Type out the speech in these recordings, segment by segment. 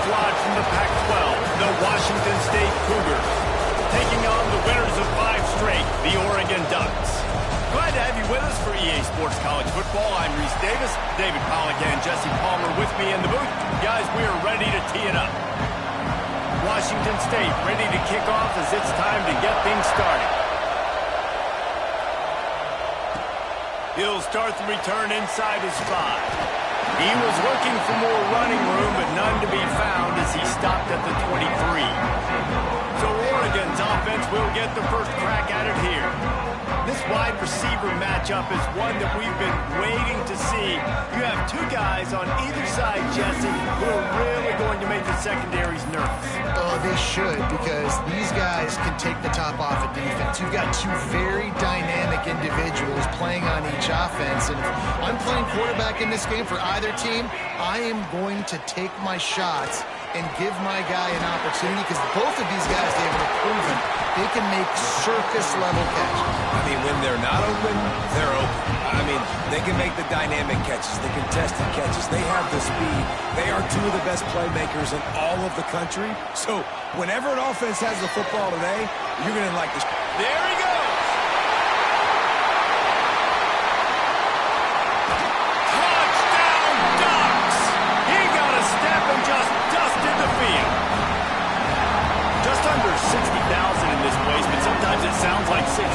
squad from the Pac-12, the Washington State Cougars, taking on the winners of 5 straight, the Oregon Ducks. Glad to have you with us for EA Sports College Football. I'm Reese Davis, David Pollack and Jesse Palmer with me in the booth. Guys, we are ready to tee it up. Washington State ready to kick off as it's time to get things started. He'll start the return inside his 5. He was looking for more running room, but none to be found as he stopped at the 23. So Oregon's offense will get the first crack at it here. This wide receiver matchup is one that we've been waiting to see. You have 2 guys on either side, Jesse, who are really going to make the secondaries nervous. Oh, they should, because these guys can take the top off of defense. You've got 2 very dynamic individuals playing on each offense, and if I'm playing quarterback in this game for either team, I am going to take my shots and give my guy an opportunity, because both of these guys, they have proven they can make circus-level catches. I mean, when they're not open, they're open. I mean, they can make the dynamic catches, the contested catches. They have the speed. They are 2 of the best playmakers in all of the country. So whenever an offense has the football today, you're going to like this. There he goes. Touchdown, Ducks! He got a step and just dusted the field. Just under 60,000 in this place, but sometimes it sounds like 600,000.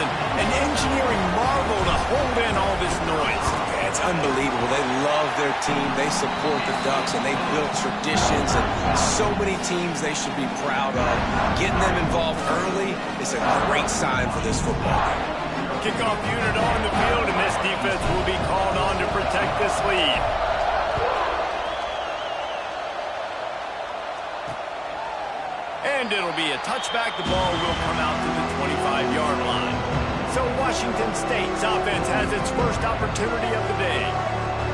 An engineering marvel to hold in all this noise. Yeah, it's unbelievable. They love their team. They support the Ducks, and they built traditions and so many teams they should be proud of. Getting them involved early is a great sign for this football game. kickoff unit on the field, and this defense will be called on to protect this lead. And it'll be a touchback. The ball will come out to the 25-yard line. So Washington State's offense has its first opportunity of the day.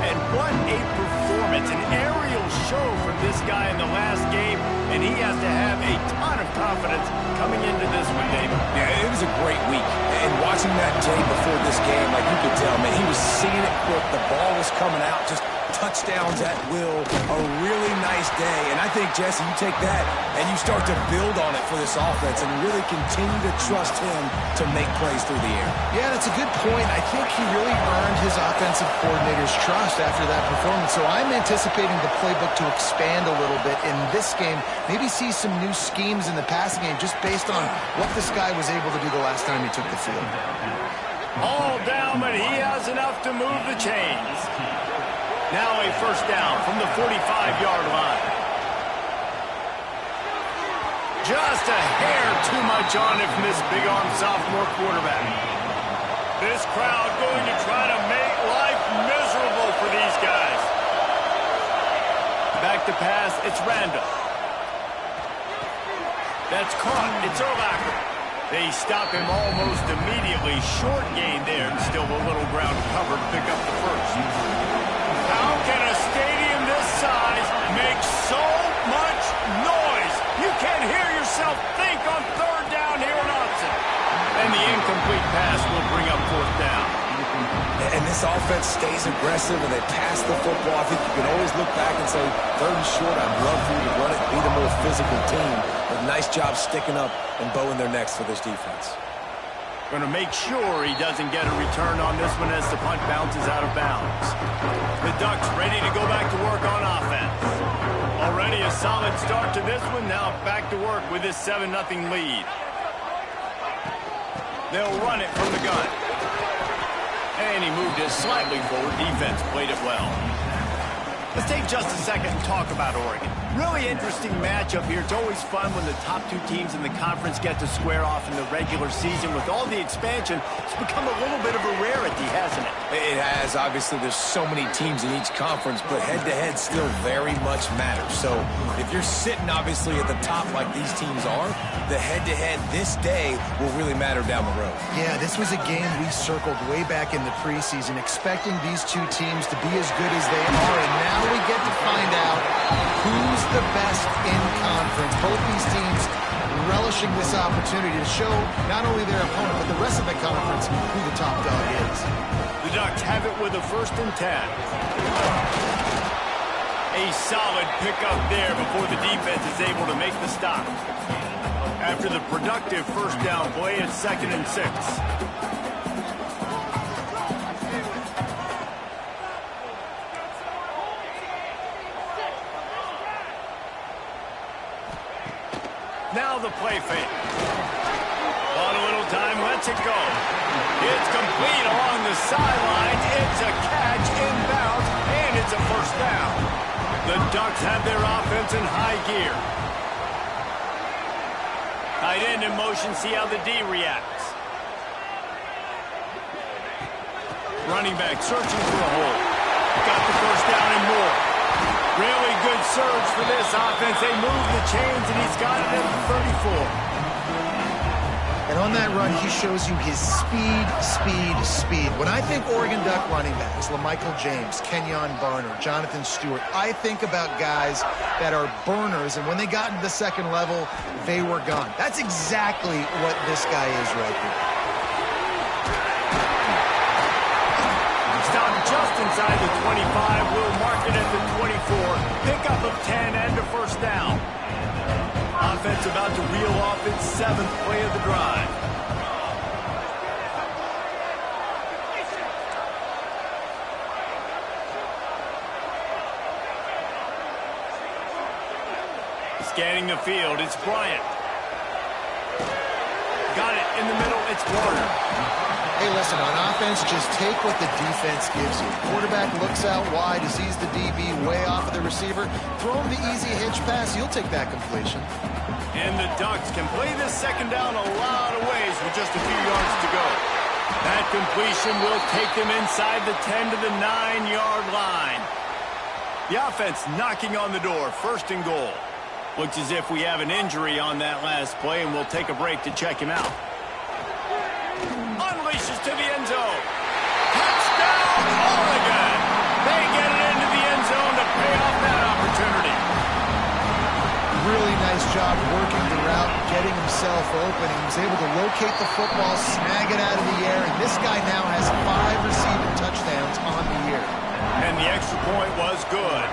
And what a performance, an aerial show from this guy in the last game, and he has to have a ton of confidence coming into this one, David. Yeah, it was a great week. And watching that tape before this game, like you could tell, man, he was seeing it quick. The ball was coming out, just touchdowns at will. A really nice day. And I think, Jesse, you take that and you start to build on it for this offense and really continue to trust him to make plays through the air. Yeah, that's a good point. I think he really earned his offensive coordinator's trust after that performance. So I'm anticipating the playbook to expand a little bit in this game. Maybe see some new schemes in the passing game just based on what this guy was able to do the last time he took the field. All down, but he has enough to move the chains. Now a first down from the 45-yard line. Just a hair too much on it from this big-arm sophomore quarterback. This crowd going to try to make life miserable for these guys. Back to pass, it's Randall. That's caught, it's Urlacher. They stop him almost immediately. Short gain there, and still a little ground covered to pick up the first. How can a stadium this size make so much noise? You can't hear yourself think on third down here in Austin. And the incomplete pass will bring up fourth down. And this offense stays aggressive and they pass the football. I think you can always look back and say, third and short, I'd love for you to run it, be the more physical team. But nice job sticking up and bowing their necks for this defense. Going to make sure he doesn't get a return on this one as the punt bounces out of bounds. The Ducks ready to go back to work on offense. Already a solid start to this one. Now back to work with this 7-0 lead. They'll run it from the gun. And he moved it slightly forward. Defense played it well. Let's take just a second and talk about Oregon. Really interesting matchup here. It's always fun when the top two teams in the conference get to square off in the regular season. With all the expansion, it's become a little bit of a rarity, hasn't it? It has. Obviously, there's so many teams in each conference, but head-to-head still very much matters. So if you're sitting, obviously, at the top like these teams are, the head-to-head this day will really matter down the road. Yeah, this was a game we circled way back in the preseason, expecting these two teams to be as good as they are, and now we get to find out who's the best in conference. Both these teams relishing this opportunity to show not only their opponent, but the rest of the conference who the top dog is. The Ducks have it with a 1st and 10. A solid pickup there before the defense is able to make the stop. After the productive first down play, it's 2nd and 6. Now the play fake. On a little time, lets it go. It's complete along the sidelines. It's a catch inbounds, and it's a first down. The Ducks have their offense in high gear. Tight end in motion, see how the D reacts. Running back searching for a hole. Got the first down and more. Really good surge for this offense. They move the chains, and he's got it at the 34. And on that run, he shows you his speed, speed, speed. When I think Oregon Duck running backs, LaMichael James, Kenyon Barner, Jonathan Stewart, I think about guys that are burners, and when they got into the second level, they were gone. That's exactly what this guy is right here. Stop just inside the 25. Will mark it at the 24. Pickup of 10 and a first down. Offense about to reel off its 7th play of the drive. Scanning the field, it's Bryant. Got it in the middle, it's Warner. Hey, listen, on offense, just take what the defense gives you. Quarterback looks out wide, he sees the DB way off of the receiver. Throw him the easy hitch pass, you'll take that completion. And the Ducks can play this second down a lot of ways with just a few yards to go. That completion will take them inside the 10 to the 9-yard line. The offense knocking on the door, 1st and goal. Looks as if we have an injury on that last play, and we'll take a break to check him out. Unleashes to the end zone. Touchdown, Oregon! They get it into the end zone to pay off that opportunity. Really nice job working the route, getting himself open. He was able to locate the football, snag it out of the air, and this guy now has 5 receiving touchdowns on the year. And the extra point was good.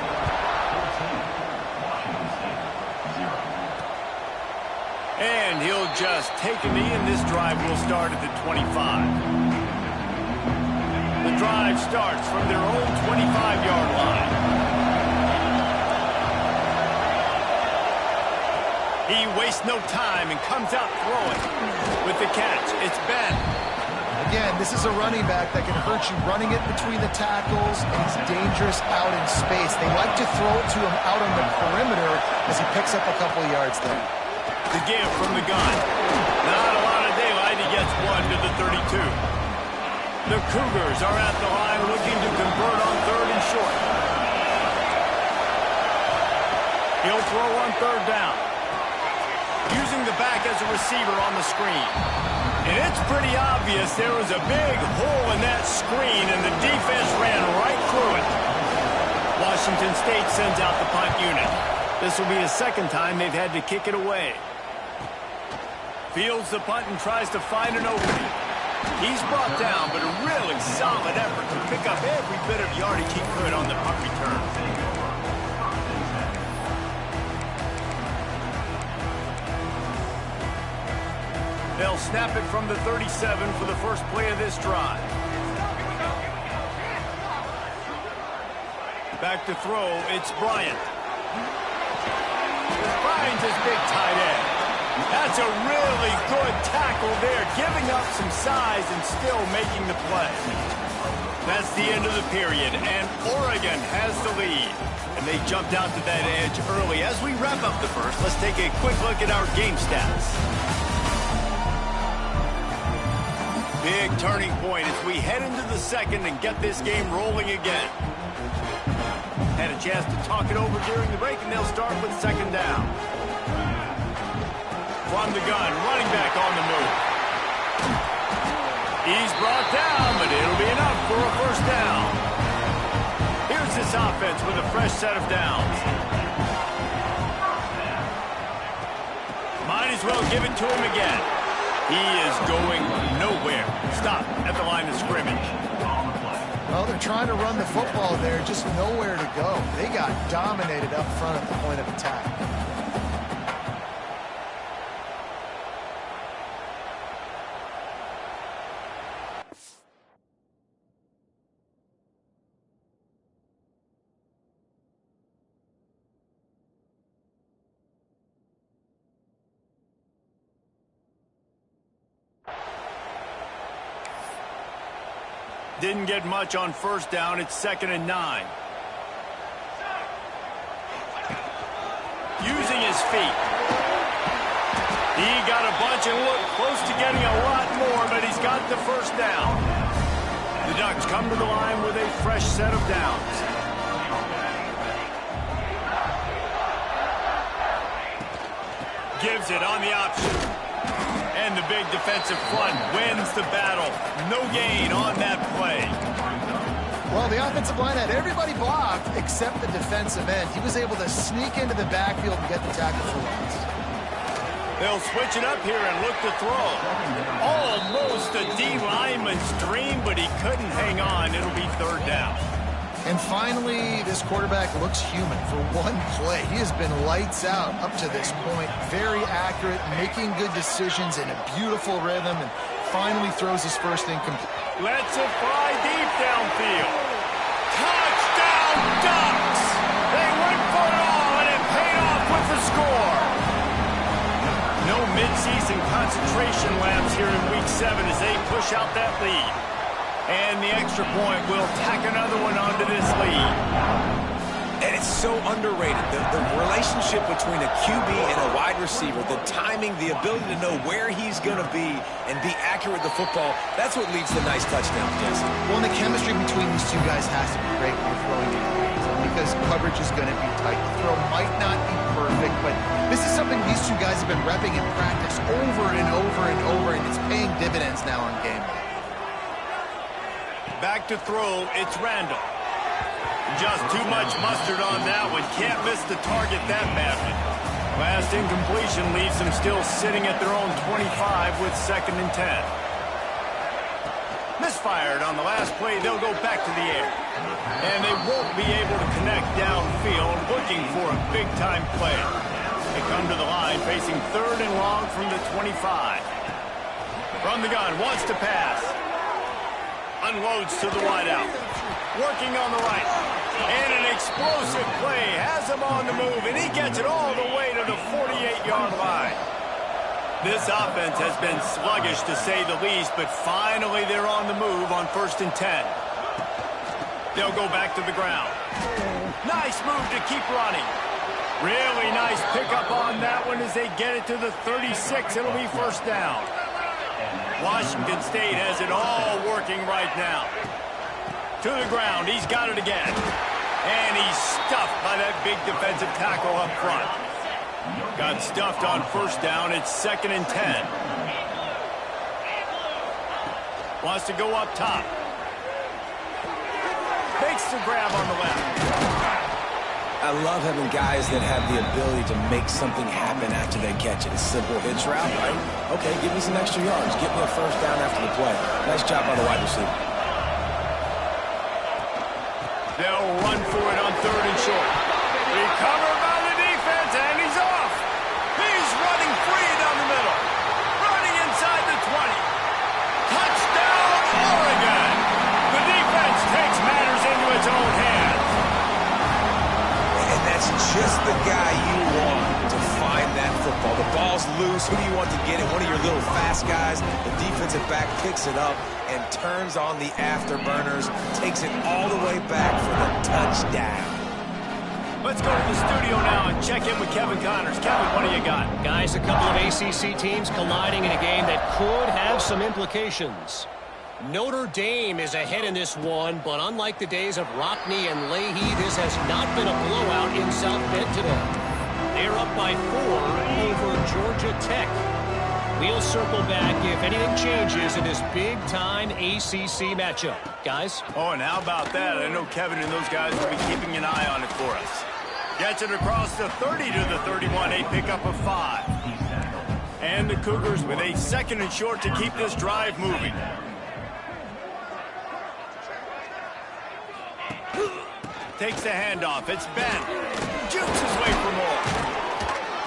And he'll just take a knee, and this drive will start at the 25. The drive starts from their own 25-yard line. He wastes no time and comes out throwing. With the catch, it's Ben. Again, this is a running back that can hurt you running it between the tackles, and he's dangerous out in space. They like to throw it to him out on the perimeter as he picks up a couple of yards there. The give from the gun. Not a lot of daylight. He gets 1 to the 32. The Cougars are at the line looking to convert on 3rd and short. He'll throw on 3rd down. Using the back as a receiver on the screen. And it's pretty obvious there was a big hole in that screen, and the defense ran right through it. Washington State sends out the punt unit. This will be the 2nd time they've had to kick it away. Fields the punt and tries to find an opening. He's brought down, but a really solid effort to pick up every bit of yardage he could on the punt return. They'll snap it from the 37 for the first play of this drive. Back to throw, it's Bryant. Bryant's his big tight end. That's a really good tackle there, giving up some size and still making the play. That's the end of the period, and Oregon has the lead. And they jumped out to that edge early. As we wrap up the first, let's take a quick look at our game stats. Big turning point as we head into the 2nd and get this game rolling again. Had a chance to talk it over during the break, and they'll start with 2nd down. From the gun, running back on the move. He's brought down, but it'll be enough for a 1st down. Here's this offense with a fresh set of downs. Might as well give it to him again. He is going nowhere. Stop at the line of scrimmage. Well, they're trying to run the football there, just nowhere to go. They got dominated up front at the point of attack. Didn't get much on 1st down. It's 2nd and 9. Using his feet. He got a bunch and looked close to getting a lot more, but he's got the 1st down. The Ducks come to the line with a fresh set of downs. Gives it on the option. And the big defensive front wins the battle. No gain on that play. Well, the offensive line had everybody blocked except the defensive end. He was able to sneak into the backfield and get the tackle for loss. They'll switch it up here and look to throw. Almost a D lineman's dream, but he couldn't hang on. It'll be 3rd down. And finally, this quarterback looks human for one play. He has been lights out up to this point. Very accurate, making good decisions in a beautiful rhythm, and finally throws his 1st incomplete. Lets it fly deep downfield. Touchdown, Ducks! They went for it all, and it paid off with the score. No midseason concentration labs here in Week 7 as they push out that lead. And the extra point will tack another one onto this lead. And it's so underrated. The relationship between a QB and a wide receiver, the timing, the ability to know where he's going to be and be accurate with the football, that's what leads to nice touchdowns, Jesse. Well, and the chemistry between these two guys has to be great when you're throwing in range because coverage is going to be tight. The throw might not be perfect, but this is something these two guys have been repping in practice over and over and over, and it's paying dividends now on game day. Back to throw, it's Randall. Just too much mustard on that one. Can't miss the target that badly. Last incompletion leaves them still sitting at their own 25 with 2nd and 10. Misfired on the last play. They'll go back to the air. And they won't be able to connect downfield, looking for a big-time play. They come to the line facing 3rd and long from the 25. From the gun, wants to pass. Unloads to the wideout. Working on the right. And an explosive play. Has him on the move, and he gets it all the way to the 48-yard line. This offense has been sluggish, to say the least, but finally they're on the move on 1st and 10. They'll go back to the ground. Nice move to keep running. Really nice pickup on that one as they get it to the 36. It'll be 1st down. Washington State has it all working right now. To the ground, he's got it again. And he's stuffed by that big defensive tackle up front. Got stuffed on 1st down, it's 2nd and 10. Wants to go up top. Makes the grab on the left. I love having guys that have the ability to make something happen after they catch it. A simple hitch route, right? Okay, give me some extra yards. Get me a 1st down after the play. Nice job by the wide receiver. They'll run for it on 3rd and short. Recovered by the defense, and he's off. He's running free down the middle. Running inside the 20. Touchdown, Oregon. The defense takes matters into its own hands. And that's just the guy you want to find that football. The ball's loose. Who do you want to get it? One of your little fast guys. The defensive back picks it up and turns on the afterburners, takes it all the way back for the touchdown. Let's go to the studio now and check in with Kevin Connors. Kevin, what do you got? Guys, a couple of ACC teams colliding in a game that could have some implications. Notre Dame is ahead in this one, but unlike the days of Rockne and Leahy, this has not been a blowout in South Bend today. They're up by 4 over Georgia Tech. We'll circle back if anything changes in this big-time ACC matchup. Guys? Oh, and how about that? I know Kevin and those guys will be keeping an eye on it for us. Gets it across the 30 to the 31, a pickup of 5. And the Cougars with a 2nd and short to keep this drive moving. Takes the handoff. It's Ben. Jukes his way for more.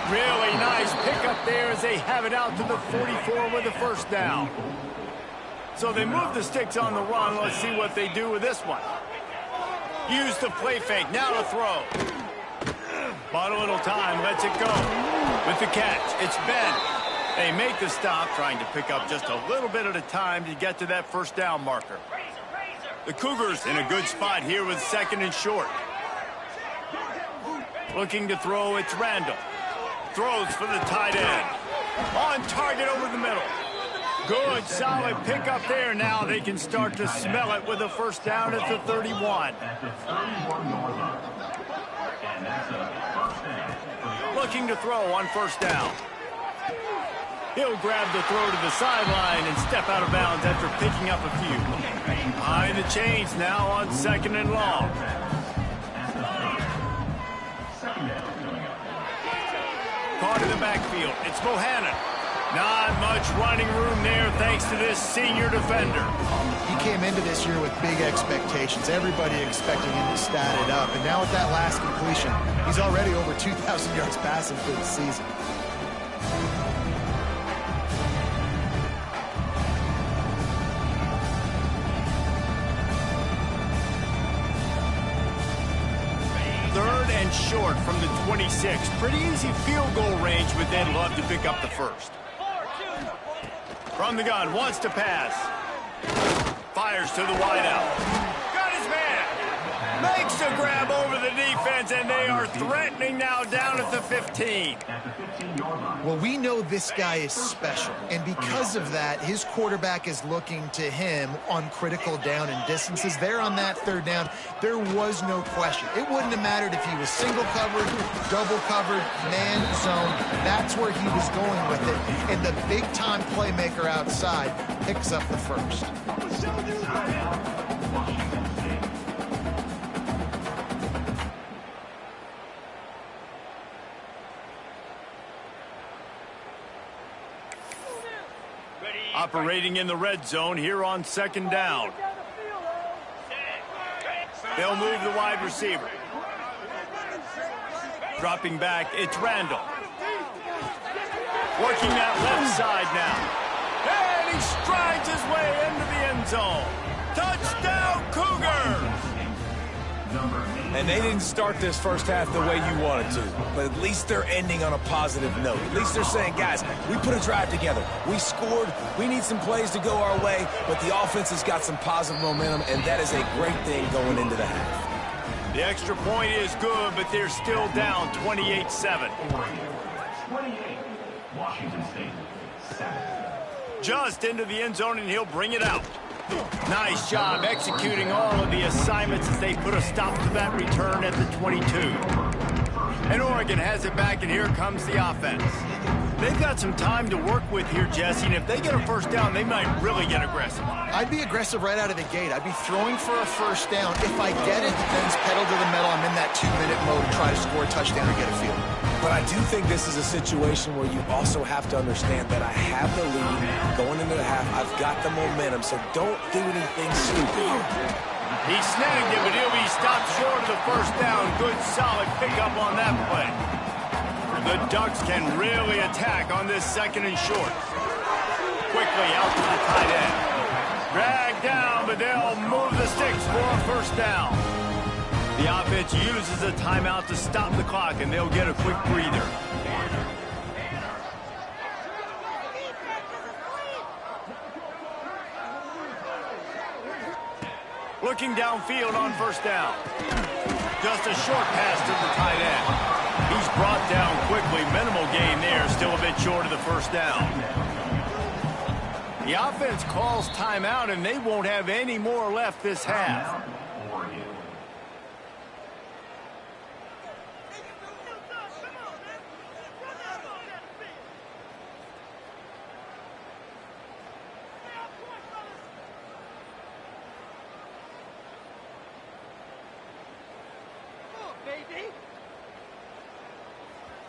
Really nice pickup there as they have it out to the 44 with the 1st down. So they move the sticks on the run. Let's see what they do with this one. Use the play fake. Now to throw. Bought a little time. Lets it go. With the catch, it's Ben. They make the stop, trying to pick up just a little bit at a time to get to that 1st down marker. The Cougars in a good spot here with 2nd and short. Looking to throw, it's Randall. Throws for the tight end. On target over the middle. Good, solid pickup there. Now they can start to smell it with a 1st down at the 31. Looking to throw on 1st down. He'll grab the throw to the sideline and step out of bounds after picking up a few. Behind the chains now on 2nd and long. Caught in the backfield. It's Bohannon. Not much running room there thanks to this senior defender. He came into this year with big expectations. Everybody expecting him to stat it up. And now with that last completion, he's already over 2,000 yards passing for the season. Short from the 26. Pretty easy field goal range, but they'd love to pick up the 1st. From the gun, wants to pass. Fires to the wideout. Got his man. Makes makes a grab over the defense, and they are threatening now down at the 15. Well, we know this guy is special, and because of that, his quarterback is looking to him on critical down and distances. There on that third down, there was no question. It wouldn't have mattered if he was single covered, double covered, man zone. That's where he was going with it, and the big-time playmaker outside picks up the first. Operating in the red zone here on second down. They'll move the wide receiver. Dropping back, it's Randall. Working that left side now. And he strides his way into the end zone. Touchdown, Cougars! And they didn't start this first half the way you wanted to, but at least they're ending on a positive note. At least they're saying, guys, we put a drive together. We scored. We need some plays to go our way, but the offense has got some positive momentum, and that is a great thing going into the half. The extra point is good, but they're still down 28-7. Washington State, 7. Just into the end zone, and he'll bring it out. Nice job executing all of the assignments as they put a stop to that return at the 22. And Oregon has it back, and here comes the offense. They've got some time to work with here, Jesse, and if they get a first down, they might really get aggressive. I'd be aggressive right out of the gate. I'd be throwing for a first down. If I get it, then it's pedal to the metal. I'm in that 2-minute mode to try to score a touchdown or get a field. But I do think this is a situation where you also have to understand that I have the lead going into the half. I've got the momentum, so don't do anything stupid. He snagged it, but he'll be stopped short of the first down. Good, solid pickup on that play. The Ducks can really attack on this second and short. Quickly out to the tight end. Dragged down, but they'll move the sticks for a first down. The offense uses a timeout to stop the clock, and they'll get a quick breather. Looking downfield on first down. Just a short pass to the tight end. He's brought down quickly. Minimal gain there. Still a bit short of the first down. The offense calls timeout, and they won't have any more left this half.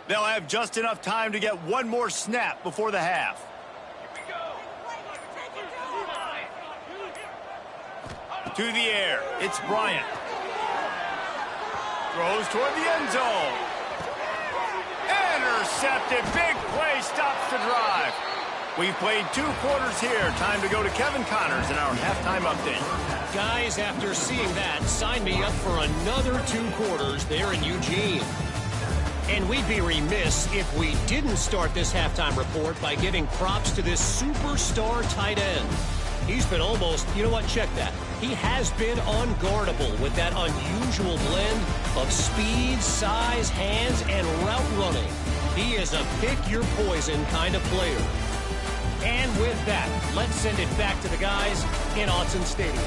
They'll have just enough time to get one more snap before the half. To the air, it's Bryant. Throws toward the end zone. Intercepted, big play, stops the drive. We've played 2 quarters here. Time to go to Kevin Connors in our halftime update. Guys, after seeing that, sign me up for another 2 quarters there in Eugene. And we'd be remiss if we didn't start this halftime report by giving props to this superstar tight end. He's been almost, you know what, check that. He has been unguardable with that unusual blend of speed, size, hands, and route running. He is a pick-your-poison kind of player. And with that, let's send it back to the guys in Autzen Stadium.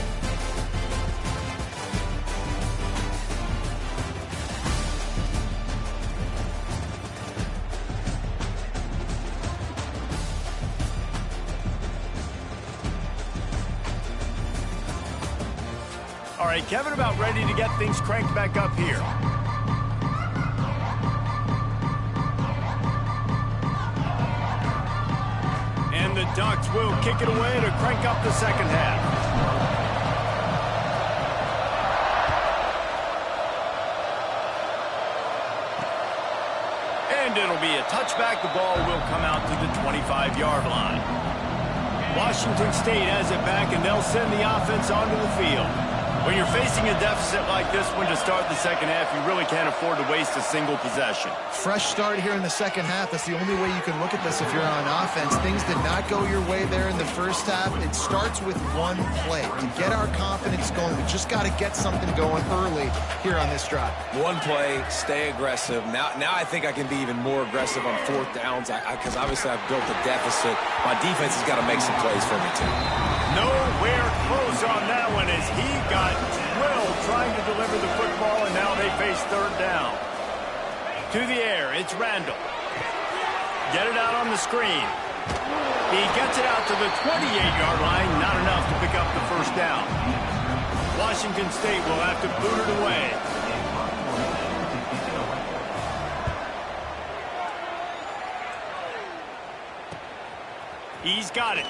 All right, Kevin, about ready to get things cranked back up here. And the Ducks will kick it away to crank up the second half. And it'll be a touchback. The ball will come out to the 25-yard line. Washington State has it back, and they'll send the offense onto the field. When you're facing a deficit like this one to start the second half, you really can't afford to waste a single possession. Fresh start here in the second half. That's the only way you can look at this if you're on offense. Things did not go your way there in the first half. It starts with one play. To get our confidence going, we just got to get something going early here on this drive. One play, stay aggressive. Now I think I can be even more aggressive on fourth downs because obviously I've built a deficit. My defense has got to make some plays for me too. Nowhere close on that one as he got drilled trying to deliver the football, and now they face third down. To the air, it's Randall. Get it out on the screen. He gets it out to the 28-yard line, not enough to pick up the first down. Washington State will have to boot it away. He's got it.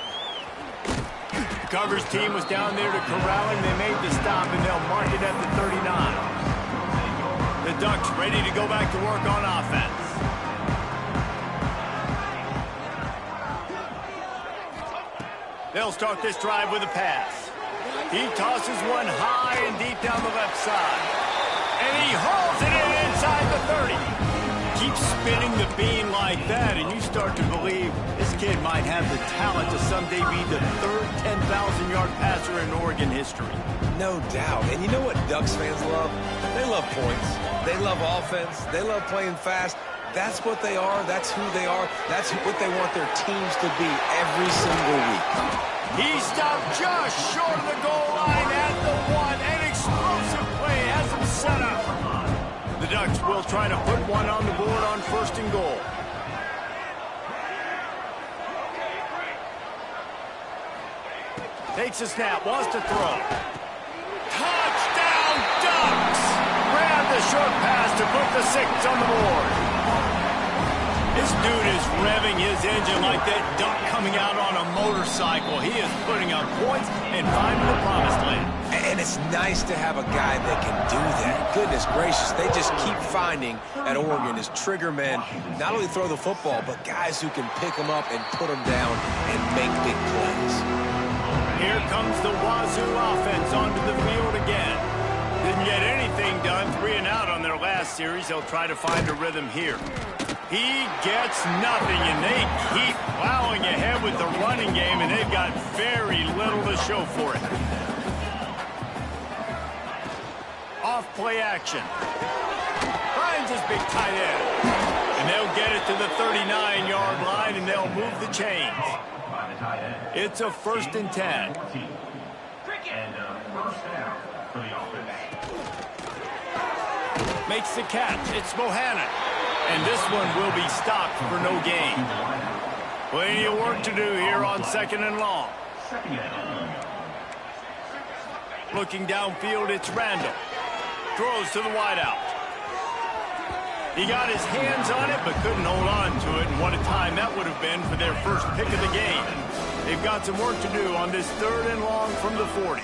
Coverage team was down there to corral him. They made the stop, and they'll mark it at the 39. The Ducks ready to go back to work on offense. They'll start this drive with a pass. He tosses one high and deep down the left side. And he hauls it in inside the 30. Keep spinning the bean like that, and you start to believe this kid might have the talent to someday be the third 10,000-yard passer in Oregon history. No doubt. And you know what Ducks fans love? They love points. They love offense. They love playing fast. That's what they are. That's who they are. That's what they want their teams to be every single week. He stopped just short of the goal line at the 1. An explosive play has him set up. The Ducks will try to put one on the board on first and goal. Takes a snap, wants to throw. Touchdown, Ducks! Grab the short pass to put the 6 on the board. This dude is revving his engine like that duck coming out on a motorcycle. He is putting up points and finding the promised land. And it's nice to have a guy that can do that. Goodness gracious, they just keep finding at Oregon is trigger men, not only throw the football, but guys who can pick them up and put them down and make big plays. Here comes the Wazoo offense onto the field again. Didn't get anything done, 3 and out on their last series. They'll try to find a rhythm here. He gets nothing, and they keep plowing ahead with the running game, and they've got very little to show for it. Off play action. Finds his big tight end. And they'll get it to the 39-yard line, and they'll move the chains. It's a 1st and 10. And first down for the offense. Makes the catch. It's Bohannon. And this one will be stopped for no gain. Plenty of work to do here on 2nd and long. Looking downfield, it's Randall. Throws to the wideout. He got his hands on it, but couldn't hold on to it. And what a time that would have been for their first pick of the game. They've got some work to do on this 3rd and long from the 40.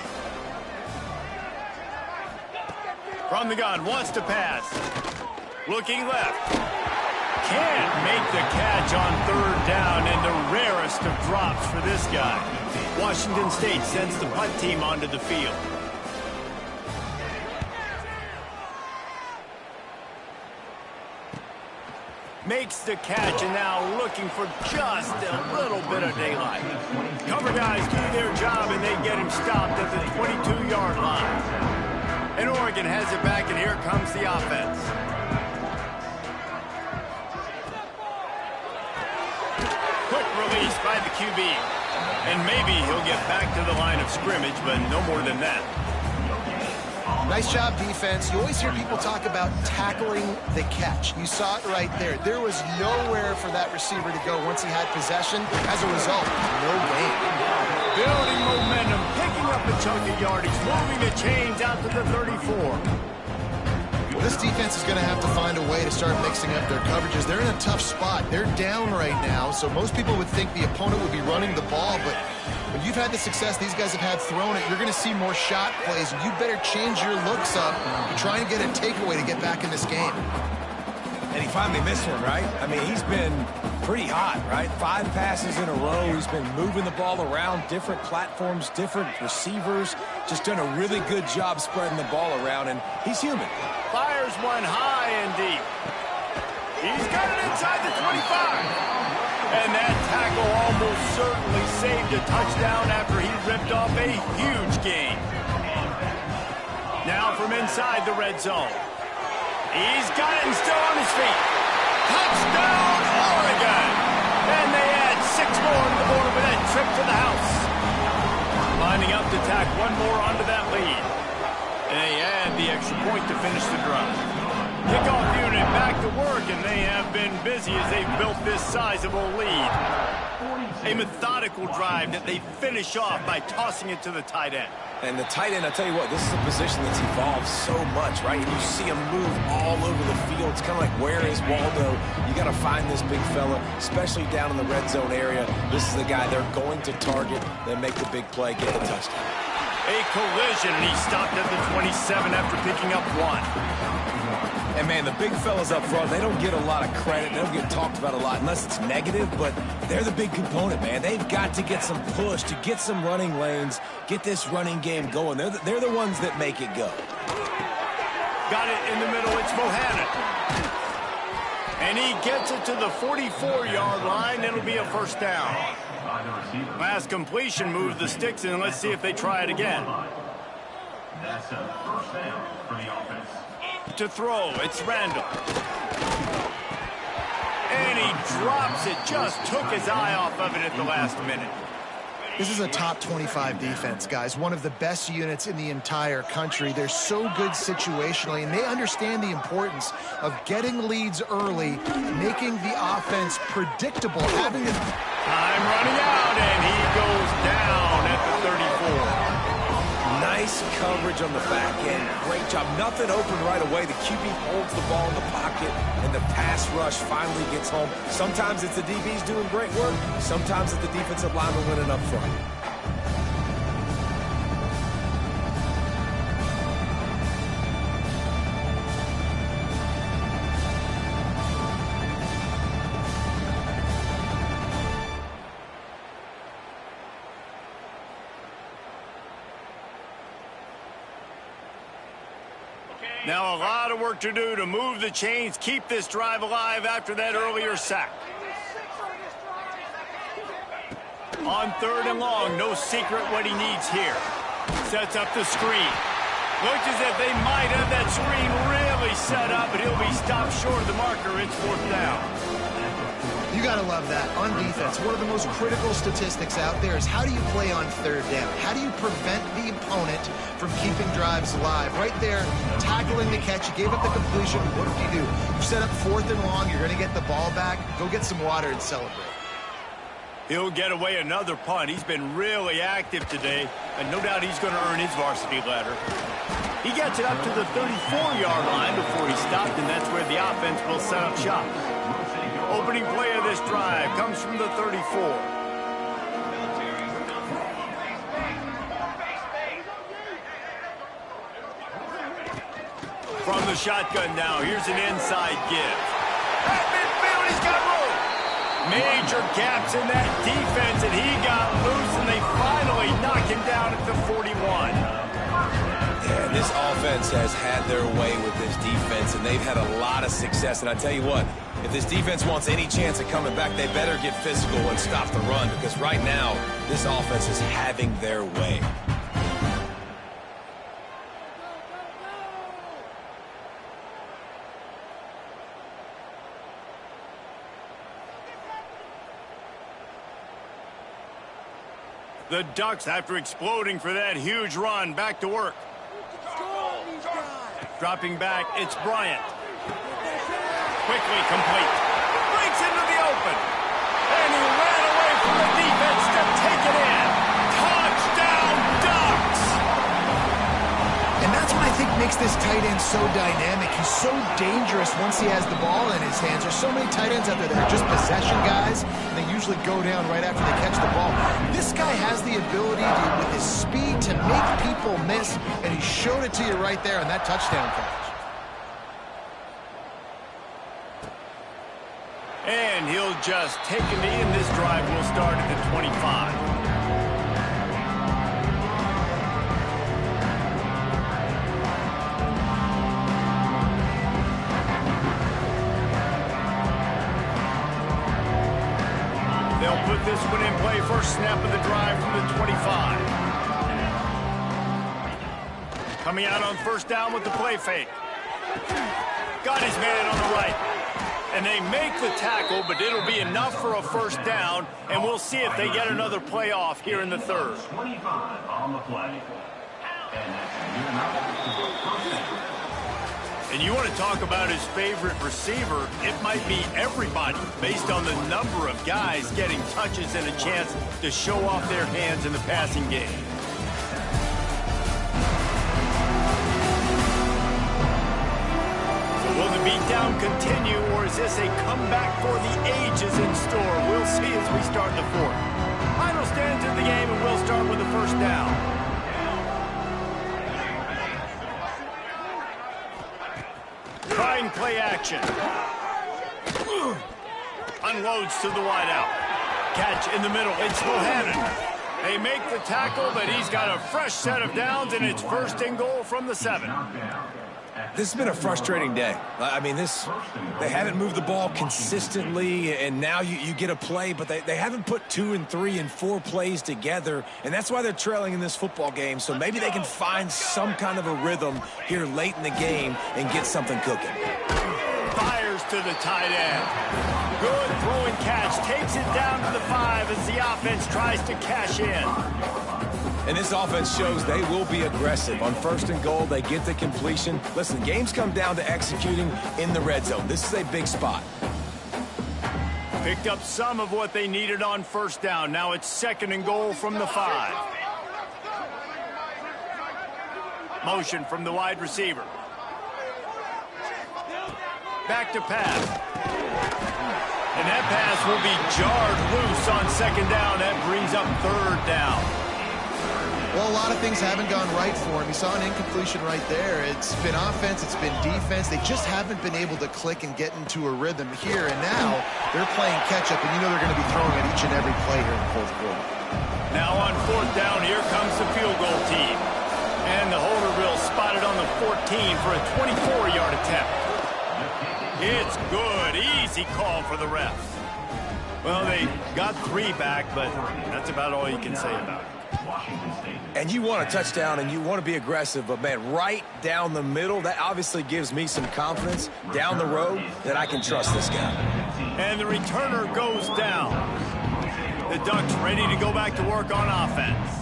From the gun, wants to pass. Looking left. Can't make the catch on 3rd down, and the rarest of drops for this guy. Washington State sends the punt team onto the field. Makes the catch, and now looking for just a little bit of daylight. Cover guys do their job, and they get him stopped at the 22-yard line. And Oregon has it back, and here comes the offense. Quick release by the QB. And maybe he'll get back to the line of scrimmage, but no more than that. Nice job, defense. You always hear people talk about tackling the catch. You saw it right there. There was nowhere for that receiver to go once he had possession. As a result, no gain. Building momentum, picking up a chunk of yardage, moving the chains out to the 34. Well, this defense is going to have to find a way to start mixing up their coverages. They're in a tough spot. They're down right now, so most people would think the opponent would be running the ball, but when you've had the success these guys have had throwing it, you're going to see more shot plays. You better change your looks up and try and get a takeaway to get back in this game. And he finally missed one, right? I mean, he's been pretty hot, right? 5 passes in a row. He's been moving the ball around, different platforms, different receivers. Just done a really good job spreading the ball around, and he's human. Fires one high and deep. He's got it inside the 25. And that tackle almost certainly saved a touchdown after he ripped off a huge gain. Now from inside the red zone. He's got it and still on his feet. Touchdown, Oregon! And they add 6 more to the board with that trip to the house. Lining up to tack one more onto that lead. And they add the extra point to finish the drive. Kickoff unit back to work, and they have been busy as they've built this sizable lead. A methodical drive that they finish off by tossing it to the tight end. And the tight end, I tell you what, this is a position that's evolved so much, right? You see him move all over the field. It's kind of like, where is Waldo? You got to find this big fella, especially down in the red zone area. This is the guy they're going to target, then make the big play, get the touchdown. A collision, and he stopped at the 27 after picking up 1. And, man, the big fellas up front, they don't get a lot of credit. They don't get talked about a lot unless it's negative, but they're the big component, man. They've got to get some push, to get some running lanes, get this running game going. They're the ones that make it go. Got it in the middle. It's Bohannon. And he gets it to the 44-yard line. It'll be a first down. Last completion moves the sticks, and let's see if they try it again. That's a first down for the offense. To throw, it's Randall. And he drops it, just took his eye off of it at the last minute. This is a top 25 defense, guys. One of the best units in the entire country. They're so good situationally, and they understand the importance of getting leads early, making the offense predictable, having the time running out, and he goes down at the 34. Nice coverage on the back end. Great job. Nothing open right away. The QB holds the ball in the pocket, and the pass rush finally gets home. Sometimes it's the DBs doing great work. Sometimes it's the defensive lineman winning up front. Now a lot of work to do to move the chains, keep this drive alive after that earlier sack. On 3rd and long, no secret what he needs here. Sets up the screen. Looks as if they might have that screen really set up, but he'll be stopped short of the marker. It's 4th down. You got to love that. On defense, one of the most critical statistics out there is how do you play on 3rd down? How do you prevent the opponent from keeping drives alive? Right there, tackling the catch. You gave up the completion. What do? You set up 4th and long. You're going to get the ball back. Go get some water and celebrate. He'll get away another punt. He's been really active today, and no doubt he's going to earn his varsity ladder. He gets it up to the 34-yard line before he stopped, and that's where the offense will set up shop. Opening play of this drive comes from the 34. From the shotgun now, here's an inside give. At midfield, he's got room. Major gaps in that defense, and he got loose, and they finally knock him down at the 41. Yeah, this offense has had their way with this defense, and they've had a lot of success. And I tell you what, if this defense wants any chance of coming back, they better get physical and stop the run, because right now, this offense is having their way. The Ducks, after exploding for that huge run, back to work. Dropping back, it's Bryant. Quickly complete. Breaks into the open. And he ran away from the defense to take it in. Touchdown, Ducks! And that's what I think makes this tight end so dynamic. He's so dangerous once he has the ball in his hands. There's so many tight ends out there that are just possession guys, and they usually go down right after they catch the ball. This guy has the ability to, with his speed, to make people miss, and he showed it to you right there on that touchdown catch. And he'll just take a knee, and this drive will start at the 25. They'll put this one in play. First snap of the drive from the 25. Coming out on first down with the play fake. Got his man on the right. And they make the tackle, but it'll be enough for a first down, and we'll see if they get another play off here in the third. 25 on the play. And that's And you want to talk about his favorite receiver, it might be everybody based on the number of guys getting touches and a chance to show off their hands in the passing game. Will the beatdown continue, or is this a comeback for the ages in store? We'll see as we start the fourth. Final stands in the game, and we'll start with the first down. Trying play action. Unloads to the wideout. Catch in the middle. It's Bohannon. They make the tackle, but he's got a fresh set of downs, and it's first and goal from the 7. This has been a frustrating day. I mean, they haven't moved the ball consistently, and now you get a play, but they haven't put 2 and 3 and 4 plays together, and that's why they're trailing in this football game. So maybe they can find some kind of a rhythm here late in the game and get something cooking. Fires to the tight end. Good throw and catch. Takes it down to the 5 as the offense tries to cash in. And this offense shows they will be aggressive. On first and goal, they get the completion. Listen, games come down to executing in the red zone. This is a big spot. Picked up some of what they needed on first down. Now it's second and goal from the 5. Motion from the wide receiver. Back to pass. And that pass will be jarred loose on second down. That brings up third down. Well, a lot of things haven't gone right for him. You saw an incompletion right there. It's been offense, it's been defense. They just haven't been able to click and get into a rhythm here. And now they're playing catch-up, and you know they're going to be throwing at each and every play here in the fourth quarter. Now on fourth down, here comes the field goal team. And the holder will spot it on the 14 for a 24-yard attempt. It's good. Easy call for the refs. Well, they got 3 back, but that's about all you can say about it. And you want a touchdown and you want to be aggressive, but man, right down the middle, that obviously gives me some confidence down the road that I can trust this guy. And the returner goes down. The Ducks ready to go back to work on offense.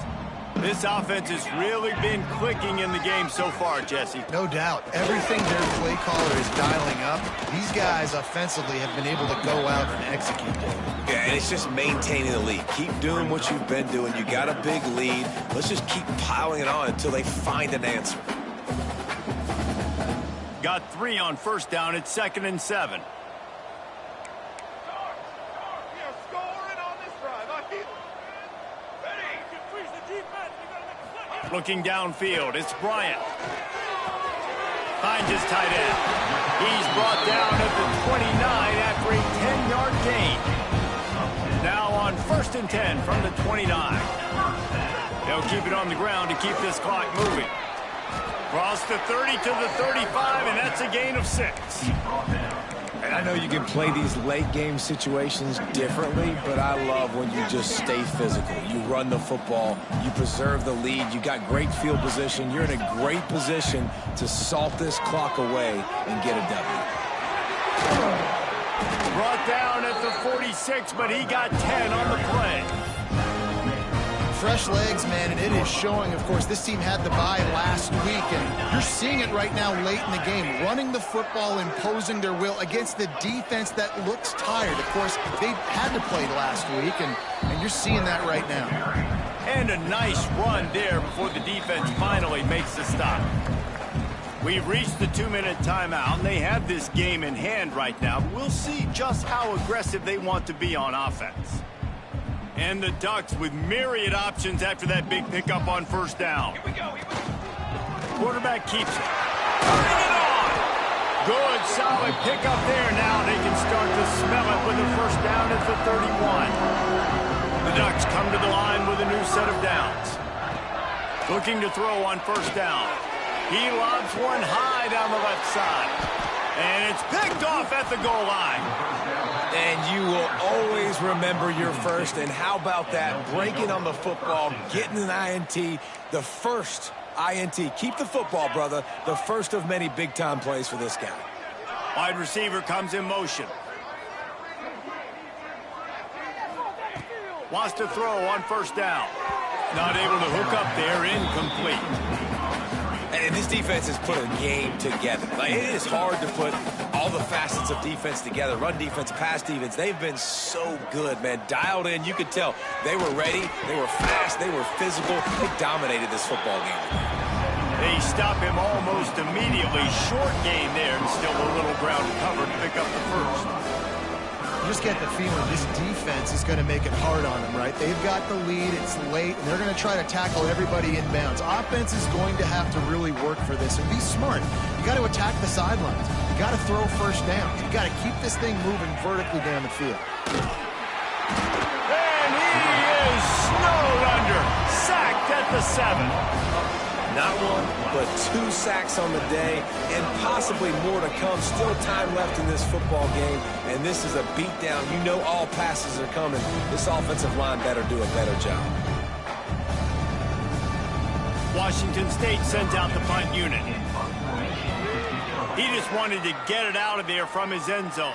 This offense has really been clicking in the game so far, Jesse. No doubt. Everything their play caller is dialing up, these guys offensively have been able to go out and execute. Yeah, and it's just maintaining the lead. Keep doing what you've been doing. You got a big lead. Let's just keep piling it on until they find an answer. Got 3 on first down. It's second and 7. Looking downfield, it's Bryant. Finds his tight end. He's brought down at the 29 after a 10-yard gain. Now on first and 10 from the 29. They'll keep it on the ground to keep this clock moving. Cross the 30 to the 35, and that's a gain of 6. And I know you can play these late game situations differently, but I love when you just stay physical. You run the football, you preserve the lead, you got great field position, you're in a great position to salt this clock away and get a W. Brought down at the 46, but he got 10 on the play. Fresh legs, man, and it is showing. Of course, this team had the bye last week, and you're seeing it right now late in the game. Running the football, imposing their will against the defense that looks tired. Of course, they had to play last week, and you're seeing that right now. And a nice run there before the defense finally makes the stop. We've reached the 2-minute timeout, and they have this game in hand right now. We'll see just how aggressive they want to be on offense. And the Ducks with myriad options after that big pickup on first down. Here we go. Quarterback keeps it. Turning it on. Good, solid pickup there. Now they can start to smell it with a first down at the 31. The Ducks come to the line with a new set of downs. Looking to throw on first down. He lobs one high down the left side. And it's picked off at the goal line. And you will always remember your first. And how about that? Breaking on the football, getting an INT, the first INT. Keep the football, brother. The first of many big-time plays for this guy. Wide receiver comes in motion. Wants to throw on first down. Not able to hook up there, incomplete. And this defense has put a game together. Like, it is hard to put all the facets of defense together. Run defense, pass defense. They've been so good, man. Dialed in. You could tell they were ready. They were fast. They were physical. They dominated this football game. They stop him almost immediately. Short gain there, and still a little ground covered to pick up the first. You just get the feeling this defense is going to make it hard on them, right? They've got the lead, it's late, and they're going to try to tackle everybody inbounds. Offense is going to have to really work for this and be smart. You got to attack the sidelines. You got to throw first downs. You got to keep this thing moving vertically down the field. And he is snowed under. Sacked at the 7. Not one, but 2 sacks on the day, and possibly more to come. Still time left in this football game, and this is a beatdown. You know all passes are coming. This offensive line better do a better job. Washington State sends out the punt unit. He just wanted to get it out of there from his end zone.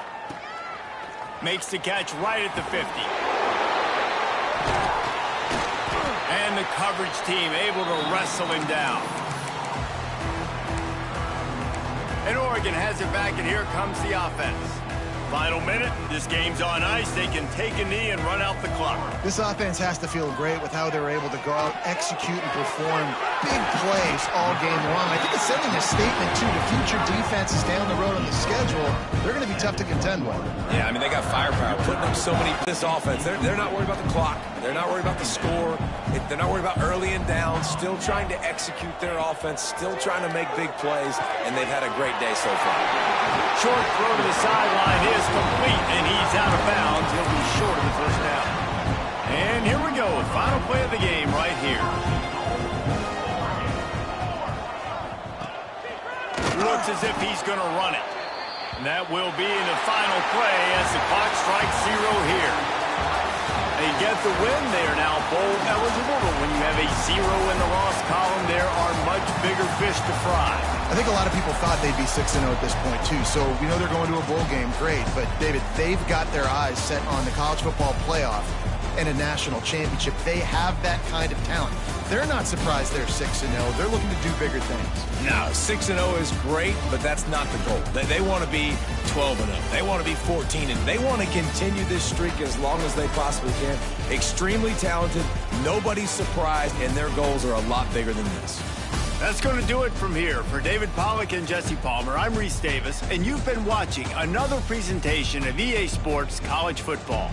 Makes the catch right at the 50. And the coverage team able to wrestle him down. And Oregon has it back, and here comes the offense. Final minute, this game's on ice. They can take a knee and run out the clock. This offense has to feel great with how they were able to go out, execute, and perform big plays all game long. I think it's sending a statement to the future defenses down the road on the schedule. They're going to be tough to contend with. Yeah, I mean, they got firepower, putting up so many. This offense, they're not worried about the clock. They're not worried about the score. They're not worried about early and down. Still trying to execute their offense. Still trying to make big plays, and they've had a great day so far. Short throw to the sideline is complete, and he's out of bounds. He'll be short of the first down. And here we go. Final play of the game right here. Looks as if he's going to run it. And that will be in the final play as the clock strikes 0 here. They get the win. They are now bowl eligible, but when you have a 0 in the loss column, there are much bigger fish to fry. I think a lot of people thought they'd be 6-0 at this point, too. So we know they're going to a bowl game. Great. But, David, they've got their eyes set on the college football playoff and a national championship. They have that kind of talent. They're not surprised they're 6-0. They're looking to do bigger things. No, 6-0 is great, but that's not the goal. They want to be 12-0. They want to be 14-0. They want to continue this streak as long as they possibly can. Extremely talented. Nobody's surprised, and their goals are a lot bigger than this. That's going to do it from here. For David Pollack and Jesse Palmer, I'm Reese Davis, and you've been watching another presentation of EA Sports College Football.